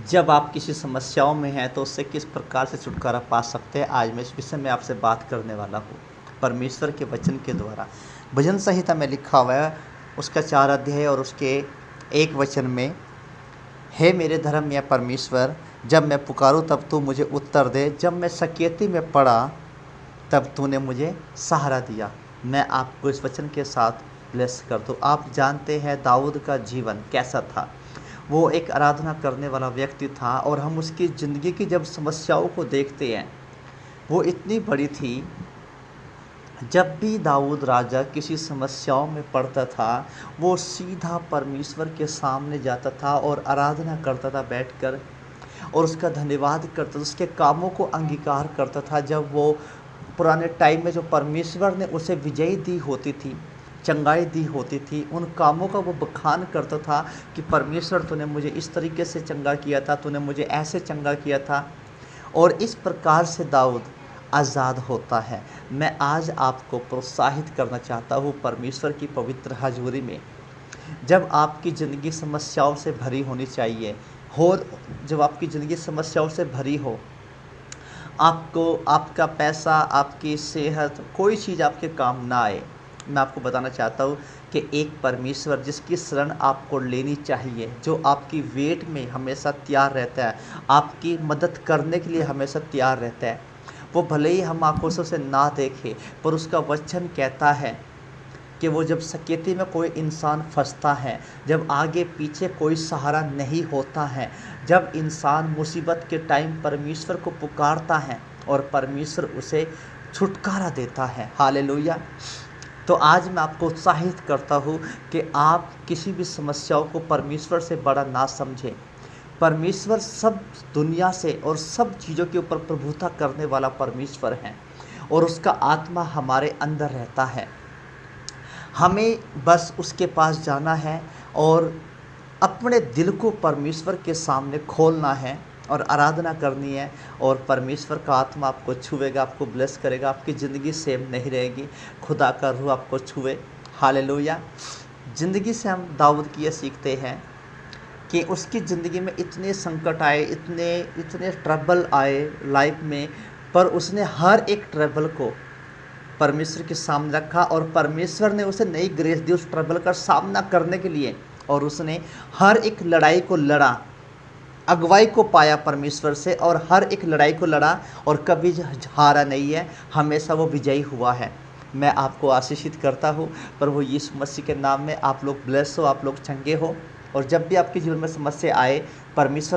जब आप किसी समस्याओं में हैं तो उससे किस प्रकार से छुटकारा पा सकते हैं, आज मैं इस विषय में आपसे बात करने वाला हूँ परमेश्वर के वचन के द्वारा। भजन संहिता में लिखा हुआ है, उसका 4 अध्याय और उसके 1 वचन में, हे मेरे धर्म या परमेश्वर, जब मैं पुकारूं तब तू मुझे उत्तर दे, जब मैं सकेती में पड़ा तब तूने मुझे सहारा दिया। मैं आपको इस वचन के साथ ब्लेस कर दूँ। आप जानते हैं दाऊद का जीवन कैसा था। वो एक आराधना करने वाला व्यक्ति था और हम उसकी ज़िंदगी की जब समस्याओं को देखते हैं, वो इतनी बड़ी थी। जब भी दाऊद राजा किसी समस्याओं में पड़ता था, वो सीधा परमेश्वर के सामने जाता था और आराधना करता था बैठकर, और उसका धन्यवाद करता था, उसके कामों को अंगीकार करता था। जब वो पुराने टाइम में जो परमेश्वर ने उसे विजयी दी होती थी, चंगाई दी होती थी, उन कामों का वो बखान करता था कि परमेश्वर तूने मुझे इस तरीके से चंगा किया था, तूने मुझे ऐसे चंगा किया था। और इस प्रकार से दाऊद आज़ाद होता है। मैं आज आपको प्रोत्साहित करना चाहता हूँ परमेश्वर की पवित्र हजूरी में। जब आपकी ज़िंदगी समस्याओं से भरी होनी चाहिए हो, जब आपकी ज़िंदगी समस्याओं से भरी हो, आपको आपका पैसा, आपकी सेहत, कोई चीज़ आपके काम ना आए, मैं आपको बताना चाहता हूँ कि एक परमेश्वर जिसकी शरण आपको लेनी चाहिए, जो आपकी वेट में हमेशा तैयार रहता है, आपकी मदद करने के लिए हमेशा तैयार रहता है। वो भले ही हम आंखों से ना देखे, पर उसका वचन कहता है कि वो जब सकेती में कोई इंसान फंसता है, जब आगे पीछे कोई सहारा नहीं होता है, जब इंसान मुसीबत के टाइम परमेश्वर को पुकारता है और परमेश्वर उसे छुटकारा देता है। हालेलुया। तो आज मैं आपको उत्साहित करता हूँ कि आप किसी भी समस्याओं को परमेश्वर से बड़ा ना समझें। परमेश्वर सब दुनिया से और सब चीज़ों के ऊपर प्रभुता करने वाला परमेश्वर है, और उसका आत्मा हमारे अंदर रहता है। हमें बस उसके पास जाना है और अपने दिल को परमेश्वर के सामने खोलना है और आराधना करनी है, और परमेश्वर का आत्मा आपको छुएगा, आपको ब्लेस करेगा, आपकी ज़िंदगी सेम नहीं रहेगी, खुदा का रूह आपको छुए। हालेलुया। ज़िंदगी से हम दाऊद की ये सीखते हैं कि उसकी ज़िंदगी में इतने संकट आए, इतने इतने ट्रबल आए लाइफ में, पर उसने हर एक ट्रबल को परमेश्वर के सामने रखा और परमेश्वर ने उसे नई ग्रेस दी उस ट्रबल का सामना करने के लिए, और उसने हर एक लड़ाई को लड़ा, अगुवाई को पाया परमेश्वर से, और हर एक लड़ाई को लड़ा और कभी हारा नहीं है, हमेशा वो विजयी हुआ है। मैं आपको आशीषित करता हूँ प्रभु यीशु मसीह के नाम में। आप लोग ब्लेस हो, आप लोग चंगे हो, और जब भी आपके जीवन में समस्या आए, परमेश्वर